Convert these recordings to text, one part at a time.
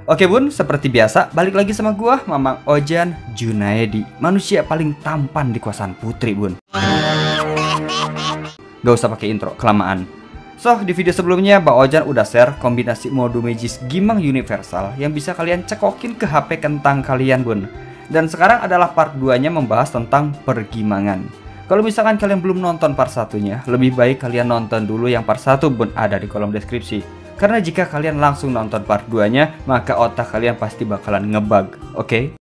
Oke bun, seperti biasa balik lagi sama gua Mamang Ojan Junaedi, manusia paling tampan di kosan putri bun. Gak usah pakai intro, kelamaan. So, di video sebelumnya Bang Ojan udah share kombinasi mode Magis Gimang Universal yang bisa kalian cekokin ke HP kentang kalian bun. Dan sekarang adalah part 2-nya membahas tentang pergimangan. Kalau misalkan kalian belum nonton part 1-nya, lebih baik kalian nonton dulu yang part 1 bun, ada di kolom deskripsi. Karena jika kalian langsung nonton part 2-nya, maka otak kalian pasti bakalan ngebug, oke?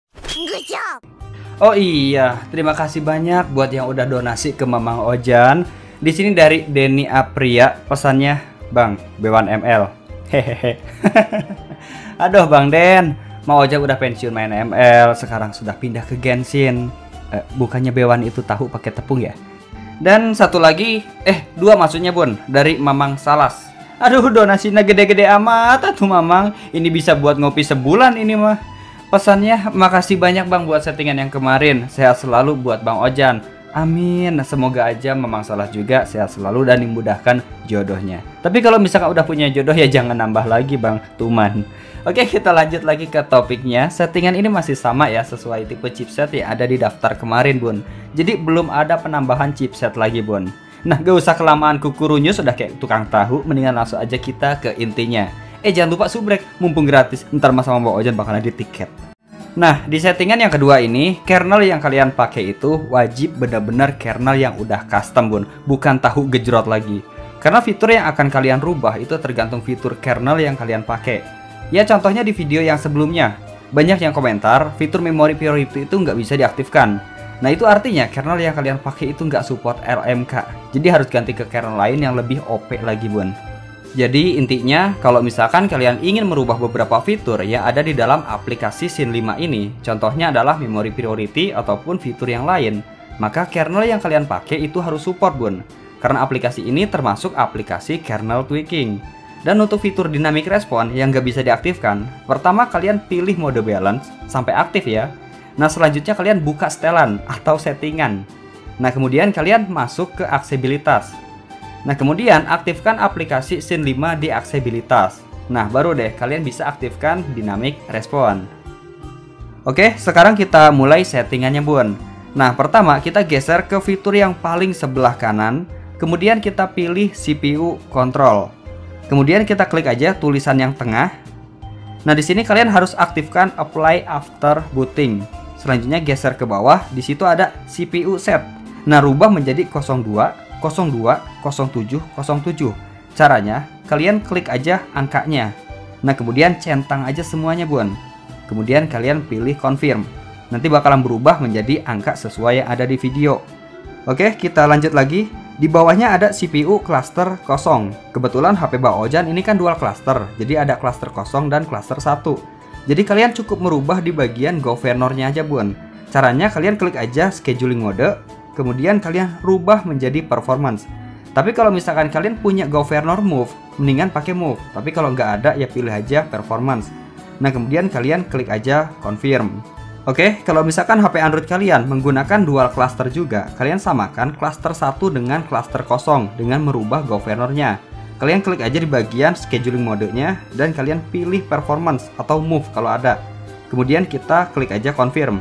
Oh iya, terima kasih banyak buat yang udah donasi ke Mamang Ojan. Di sini dari Denny Apria, pesannya, Bang, B1ML. Hehehe. Aduh Bang Den, Mang Ojan udah pensiun main ML, sekarang sudah pindah ke Genshin. Bukannya B1 itu tahu pakai tepung ya? Dan satu lagi, dua maksudnya bun, dari Mamang Salas. Aduh, donasinya gede-gede amat atuh Mamang. Ini bisa buat ngopi sebulan ini mah. Pesannya, makasih banyak Bang buat settingan yang kemarin. Sehat selalu buat Bang Ojan. Amin. Semoga aja Mamang Salas juga sehat selalu dan dimudahkan jodohnya. Tapi kalau misalkan udah punya jodoh ya jangan nambah lagi Bang, tuman. Oke, kita lanjut lagi ke topiknya. Settingan ini masih sama ya, sesuai tipe chipset yang ada di daftar kemarin bun. Jadi belum ada penambahan chipset lagi bun. Nah, gak usah kelamaan kukurunyus sudah kayak tukang tahu, mendingan langsung aja kita ke intinya. Jangan lupa subrek, mumpung gratis, ntar mas sama Mbak Ojan bakalan di tiket. Nah, di settingan yang kedua ini, kernel yang kalian pakai itu wajib benar-benar kernel yang udah custom bun, bukan tahu gejrot lagi. Karena fitur yang akan kalian rubah itu tergantung fitur kernel yang kalian pakai. Ya contohnya di video yang sebelumnya, banyak yang komentar fitur memory priority itu nggak bisa diaktifkan. Nah itu artinya kernel yang kalian pakai itu nggak support LMK. Jadi harus ganti ke kernel lain yang lebih OP lagi bun. Jadi intinya kalau misalkan kalian ingin merubah beberapa fitur yang ada di dalam aplikasi Sin 5 ini, contohnya adalah memory priority ataupun fitur yang lain, maka kernel yang kalian pakai itu harus support bun. Karena aplikasi ini termasuk aplikasi kernel tweaking. Dan untuk fitur dynamic response yang nggak bisa diaktifkan, pertama kalian pilih mode balance sampai aktif ya. Nah selanjutnya kalian buka setelan atau settingan. Nah kemudian kalian masuk ke aksesibilitas. Nah kemudian aktifkan aplikasi Sin 5 di aksesibilitas. Nah baru deh kalian bisa aktifkan dynamic response. Oke, sekarang kita mulai settingannya bun. Nah pertama kita geser ke fitur yang paling sebelah kanan. Kemudian kita pilih CPU control. Kemudian kita klik aja tulisan yang tengah. Nah di sini kalian harus aktifkan apply after booting. Selanjutnya geser ke bawah, di situ ada CPU set. Nah, rubah menjadi 02, 02, 07, 07. Caranya, kalian klik aja angkanya. Nah, kemudian centang aja semuanya, bun. Kemudian kalian pilih confirm. Nanti bakalan berubah menjadi angka sesuai yang ada di video. Oke, kita lanjut lagi. Di bawahnya ada CPU cluster 0. Kebetulan HP Bang Ojan ini kan dual cluster. Jadi ada cluster 0 dan cluster 1. Jadi kalian cukup merubah di bagian governornya aja bun. Caranya kalian klik aja scheduling mode, kemudian kalian rubah menjadi performance. Tapi kalau misalkan kalian punya governor move, mendingan pakai move. Tapi kalau nggak ada ya pilih aja performance. Nah kemudian kalian klik aja confirm. Oke, kalau misalkan HP Android kalian menggunakan dual cluster juga, kalian samakan cluster 1 dengan cluster 0 dengan merubah governornya. Kalian klik aja di bagian scheduling modenya dan kalian pilih performance atau move kalau ada. Kemudian kita klik aja confirm.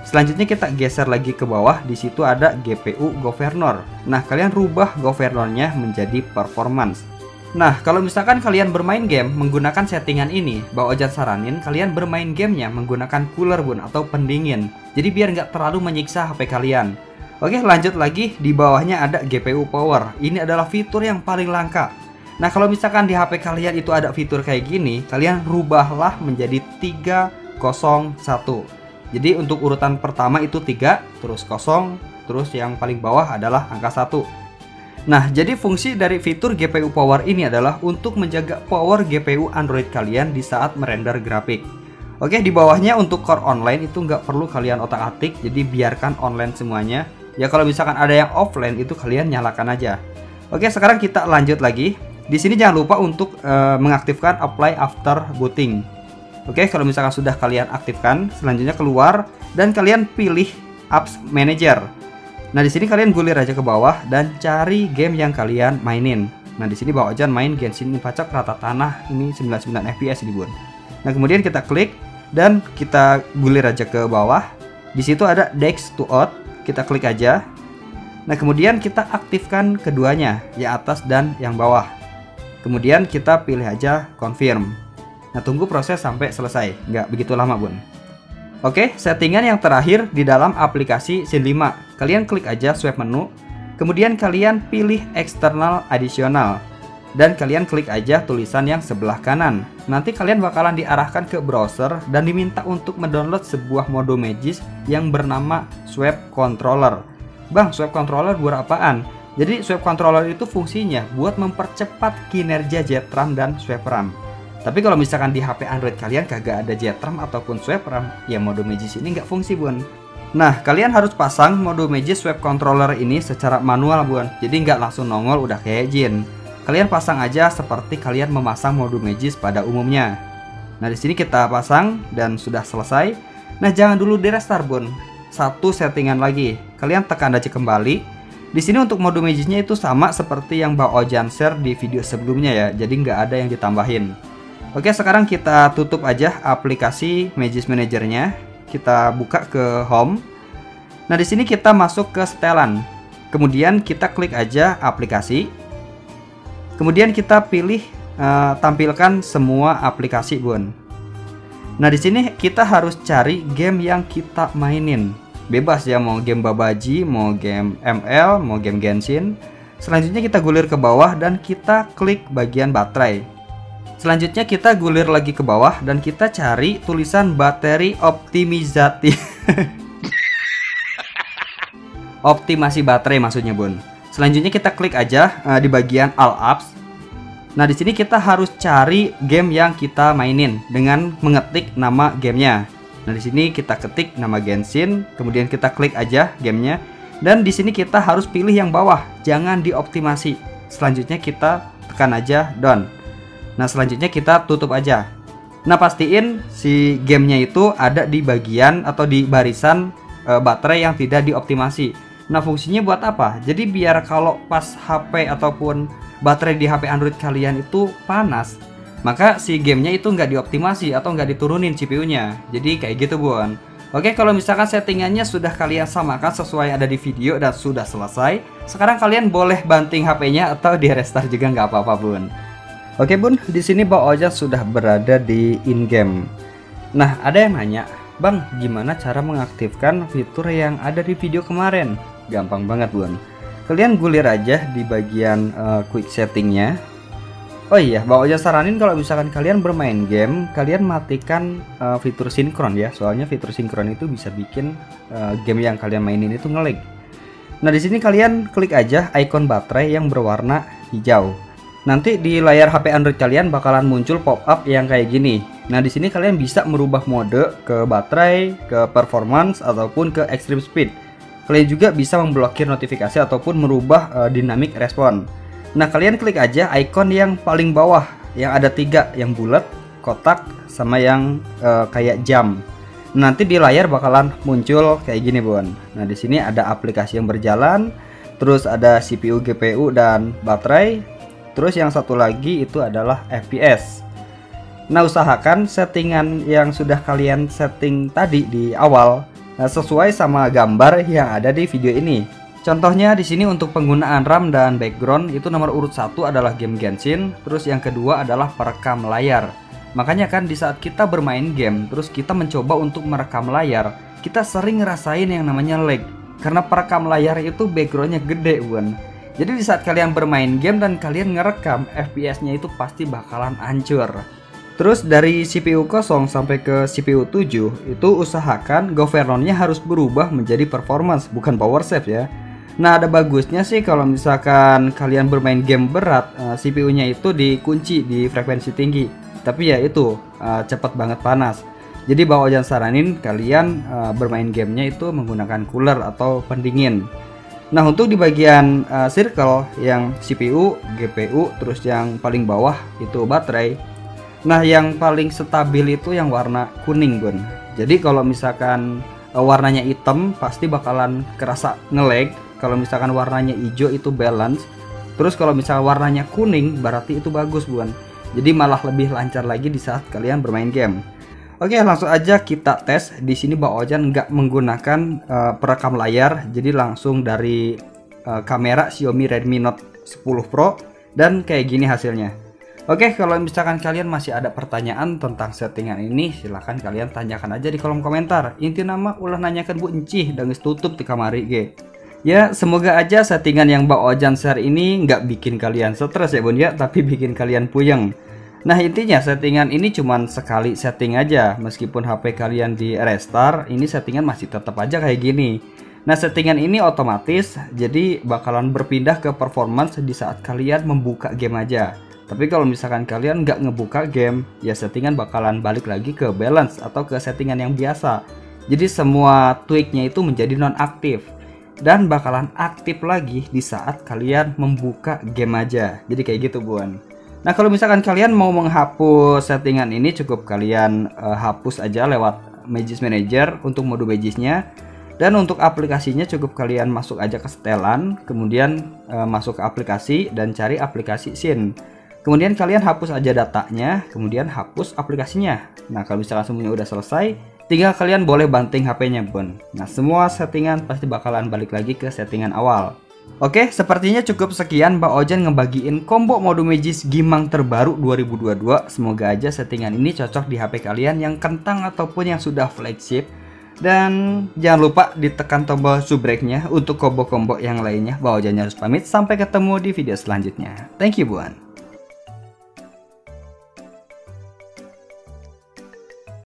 Selanjutnya kita geser lagi ke bawah, di situ ada GPU governor. Nah, kalian rubah governornya menjadi performance. Nah, kalau misalkan kalian bermain game menggunakan settingan ini, Bang Ojan saranin kalian bermain gamenya menggunakan cooler bun atau pendingin. Jadi biar nggak terlalu menyiksa HP kalian. Oke, lanjut lagi, di bawahnya ada GPU power. Ini adalah fitur yang paling langka. Nah kalau misalkan di HP kalian itu ada fitur kayak gini, kalian rubahlah menjadi 301. Jadi untuk urutan pertama itu 3, terus 0, terus yang paling bawah adalah angka 1. Nah jadi fungsi dari fitur GPU power ini adalah untuk menjaga power GPU Android kalian di saat merender grafik. Oke, di bawahnya untuk core online itu nggak perlu kalian otak-atik, jadi biarkan online semuanya. Ya kalau misalkan ada yang offline itu kalian nyalakan aja. Oke, sekarang kita lanjut lagi. Di sini jangan lupa untuk mengaktifkan apply after booting. Oke, kalau misalkan sudah kalian aktifkan, selanjutnya keluar dan kalian pilih apps manager. Nah, di sini kalian gulir aja ke bawah dan cari game yang kalian mainin. Nah, di sini Bang Ojan main Genshin Impact rata tanah ini 99 fps nih bun. Nah, kemudian kita klik dan kita gulir aja ke bawah. Di situ ada Dex to out, kita klik aja. Nah, kemudian kita aktifkan keduanya, yang atas dan yang bawah. Kemudian kita pilih aja confirm. Nah, tunggu proses sampai selesai, nggak begitu lama bun. Oke, settingan yang terakhir di dalam aplikasi Scene 5. Kalian klik aja swipe menu, kemudian kalian pilih external additional, dan kalian klik aja tulisan yang sebelah kanan. Nanti kalian bakalan diarahkan ke browser dan diminta untuk mendownload sebuah mode Magis yang bernama Swipe Controller. Bang, Swipe Controller buat apaan? Jadi Swipe Controller itu fungsinya buat mempercepat kinerja JetRAM dan Swipe RAM. Tapi kalau misalkan di HP Android kalian kagak ada JetRAM ataupun Swipe RAM, ya mode Magis ini nggak fungsi bun. Nah, kalian harus pasang mode Magis Swipe Controller ini secara manual bun. Jadi nggak langsung nongol udah kayak Jin. Kalian pasang aja seperti kalian memasang mode Magis pada umumnya. Nah, di sini kita pasang dan sudah selesai. Nah, jangan dulu di restart bun. Satu settingan lagi. Kalian tekan aja kembali. Di sini untuk mode Magisnya itu sama seperti yang Bang Ojan share di video sebelumnya ya. Jadi nggak ada yang ditambahin. Oke, sekarang kita tutup aja aplikasi Magis Manager-nya. Kita buka ke home. Nah, di sini kita masuk ke setelan. Kemudian kita klik aja aplikasi. Kemudian kita pilih tampilkan semua aplikasi bun. Nah, di sini kita harus cari game yang kita mainin. Bebas ya, mau game Babaji, mau game ML, mau game Genshin. Selanjutnya kita gulir ke bawah dan kita klik bagian baterai. Selanjutnya kita gulir lagi ke bawah dan kita cari tulisan bateri optimizasi. Optimasi baterai maksudnya bun. Selanjutnya kita klik aja di bagian all apps. Nah, di sini kita harus cari game yang kita mainin dengan mengetik nama gamenya. Nah, di sini kita ketik nama Genshin, kemudian kita klik aja gamenya. Dan di sini kita harus pilih yang bawah, jangan dioptimasi. Selanjutnya kita tekan aja done. Nah, selanjutnya kita tutup aja. Nah, pastiin si gamenya itu ada di bagian atau di barisan baterai yang tidak dioptimasi. Nah, fungsinya buat apa? Jadi biar kalau pas HP ataupun baterai di HP Android kalian itu panas, maka si gamenya itu nggak dioptimasi atau nggak diturunin CPU-nya. Jadi kayak gitu bun. Oke, kalau misalkan settingannya sudah kalian samakan sesuai ada di video dan sudah selesai, sekarang kalian boleh banting HP-nya atau di restart juga nggak apa-apa bun. Oke bun, di sini Bang Ojan sudah berada di in-game. Nah, ada yang nanya, Bang, gimana cara mengaktifkan fitur yang ada di video kemarin? Gampang banget bun. Kalian gulir aja di bagian quick settingnya. Oh iya, Bang Ojan saranin kalau misalkan kalian bermain game, kalian matikan fitur sinkron ya. Soalnya fitur sinkron itu bisa bikin game yang kalian mainin itu nge-lag. Nah, di sini kalian klik aja ikon baterai yang berwarna hijau. Nanti di layar HP Android kalian bakalan muncul pop-up yang kayak gini. Nah, di sini kalian bisa merubah mode ke baterai, ke performance ataupun ke extreme speed. Kalian juga bisa memblokir notifikasi ataupun merubah dynamic respon. Nah, kalian klik aja ikon yang paling bawah yang ada 3, yang bulat, kotak, sama yang kayak jam. Nanti di layar bakalan muncul kayak gini bun. Nah, di sini ada aplikasi yang berjalan, terus ada CPU, GPU dan baterai. Terus yang satu lagi itu adalah FPS. Nah, usahakan settingan yang sudah kalian setting tadi di awal sesuai sama gambar yang ada di video ini. Contohnya di sini untuk penggunaan RAM dan background itu nomor urut 1 adalah game Genshin, terus yang kedua adalah perekam layar. Makanya kan di saat kita bermain game, terus kita mencoba untuk merekam layar, kita sering ngerasain yang namanya lag. Karena perekam layar itu backgroundnya gede bun. Jadi di saat kalian bermain game dan kalian ngerekam, FPS-nya itu pasti bakalan hancur. Terus dari CPU 0 sampai ke CPU 7 itu usahakan governor-nya harus berubah menjadi performance, bukan power save ya. Nah, ada bagusnya sih kalau misalkan kalian bermain game berat, CPU-nya itu dikunci di frekuensi tinggi. Tapi ya itu cepat banget panas. Jadi Bang Ojan saranin kalian bermain gamenya itu menggunakan cooler atau pendingin. Nah, untuk di bagian circle yang CPU, GPU, terus yang paling bawah itu baterai. Nah, yang paling stabil itu yang warna kuning bun. Jadi kalau misalkan warnanya hitam pasti bakalan kerasa nge-lag. Kalau misalkan warnanya hijau itu balance. Terus kalau misalnya warnanya kuning berarti itu bagus Bun. Jadi malah lebih lancar lagi di saat kalian bermain game. Oke, langsung aja kita tes. Di sini Bang Ojan nggak menggunakan perekam layar, jadi langsung dari kamera Xiaomi Redmi Note 10 Pro dan kayak gini hasilnya. Oke, kalau misalkan kalian masih ada pertanyaan tentang settingan ini, silahkan kalian tanyakan aja di kolom komentar. Inti nama ulah nanyakan Bu Encih dan tutup di kamari G. Ya, semoga aja settingan yang Bang Ojan share ini nggak bikin kalian stres ya Bun ya, tapi bikin kalian puyeng. Nah, intinya settingan ini cuman sekali setting aja. Meskipun HP kalian di restart, ini settingan masih tetap aja kayak gini. Nah, settingan ini otomatis jadi bakalan berpindah ke performance di saat kalian membuka game aja. Tapi kalau misalkan kalian nggak ngebuka game, ya settingan bakalan balik lagi ke balance atau ke settingan yang biasa. Jadi semua tweaknya itu menjadi nonaktif dan bakalan aktif lagi di saat kalian membuka game aja. Jadi kayak gitu Bun. Nah, kalau misalkan kalian mau menghapus settingan ini, cukup kalian hapus aja lewat Magis Manager untuk mode Magisnya. Dan untuk aplikasinya cukup kalian masuk aja ke setelan, kemudian masuk ke aplikasi dan cari aplikasi Shin. Kemudian kalian hapus aja datanya, kemudian hapus aplikasinya. Nah, kalau misalkan semuanya udah selesai, tinggal kalian boleh banting HP-nya Bun. Nah, semua settingan pasti bakalan balik lagi ke settingan awal. Oke, sepertinya cukup sekian Bang Ojan ngebagiin combo mode Magis Gimang terbaru 2022. Semoga aja settingan ini cocok di HP kalian yang kentang ataupun yang sudah flagship. Dan jangan lupa ditekan tombol subrek-nya untuk combo-combo yang lainnya. Bang Ojan harus pamit, sampai ketemu di video selanjutnya. Thank you Bun.